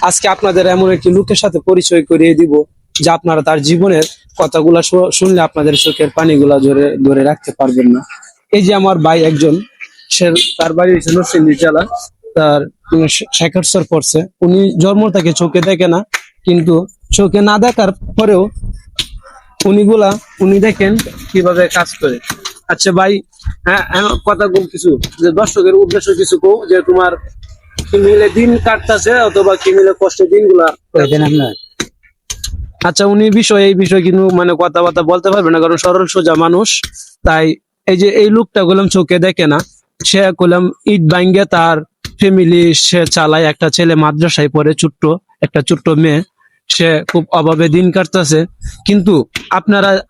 আজকে আপনাদের এমন একটি লোকের সাথে পরিচয় করিয়ে দিব যে আপনারা তার জীবনের কথাগুলা শুনলে আপনাদের চোখের পানিগুলা ধরে রাখতে পারবেন না। এই যে আমার ভাই একজন, সে তার বাড়ি হচ্ছে নরসিংদী জেলা, তার শেখারসর পড়ছে। উনি জন্ম থেকে চোখে দেখে না, কিন্তু চোখে না দেখার পরেও উনি দেখেন কিভাবে কাজ করে। আচ্ছা ভাই, হ্যাঁ কথা কম কিছু, যে দর্শকের উদ্দেশ্য কিছু কও, যে তোমার কি মিলে দিন কাটতেছে অথবা কি মিলে কষ্টের দিনগুলা। আচ্ছা, উনি এই বিষয়ে কিন্তু মানে কথাবার্তা বলতে পারবে না, কারণ সরল সোজা মানুষ। তাই এই যে এই লোকটা বললাম চোখে দেখে না, সে করলাম ইট ভাঙ্গে তার ফ্যামিলি সে চালায়। একটা ছেলে মাদ্রাসায় পড়ে, ছোট্ট মেয়ে, সে খুব অভাবে দিন কাটতেছে। কিন্তু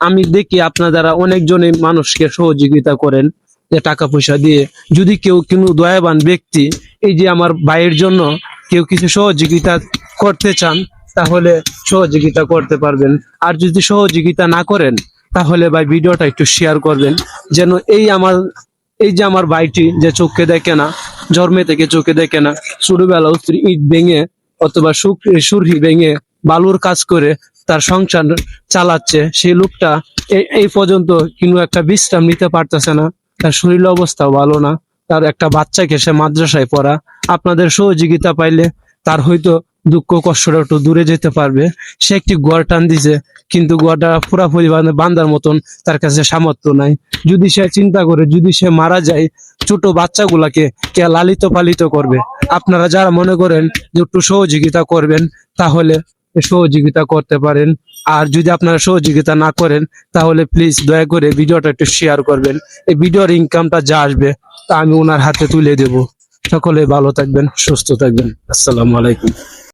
আমি দেখি আপনারা অনেকজনই মানুষকে সহযোগিতা করেন, যে টাকা পয়সা দিয়ে। যদি কেউ কোনো দয়াবান ব্যক্তি এই যে আমার ভাইয়ের জন্য কেউ কিছু সহযোগিতা করতে চান, তাহলে সহযোগিতা করতে পারবেন। আর যদি সহযোগিতা না করেন, তাহলে ভাই ভিডিওটা একটু শেয়ার করবেন, যেন এই যে আমার ভাইটি যে চোখে দেখে না, জন্মে থেকে চোখে দেখে না, ছোটবেলা ইট ভেঙে অথবা সুরহি ভেঙে বালুর কাজ করে তার সংসার চালাচ্ছে, সেই লোকটা এই পর্যন্ত কিন্তু একটা বিশ্রাম নিতে পারতেছে না। তার শরীর অবস্থাও ভালো না, তার একটা বাচ্চাকে সে মাদ্রাসায় পড়া। আপনাদের সহযোগিতা পাইলে তার হয়তো দুঃখ কষ্টটা একটু দূরে যেতে পারবে। সে একটি ঘর টান দিছে, কিন্তু ঘরটা পুরাপুরি বান্ধার মতন তার কাছে সামর্থ্য নাই। যদি সে চিন্তা করে, যদি সে মারা যায়, ছোট বাচ্চাগুলাকে কে লালিত পালিত করবে? আপনারা যারা মনে করেন যে একটু সহযোগিতা করবেন, তাহলে সহযোগিতা করতে পারেন। আর যদি আপনারা সহযোগিতা না করেন, তাহলে প্লিজ দয়া করে ভিডিওটা একটু শেয়ার করবেন। এই ভিডিওর ইনকামটা যা আসবে তা আমি ওনার হাতে তুলে দেব। সকলে ভালো থাকবেন, সুস্থ থাকবেন। আসসালামু আলাইকুম।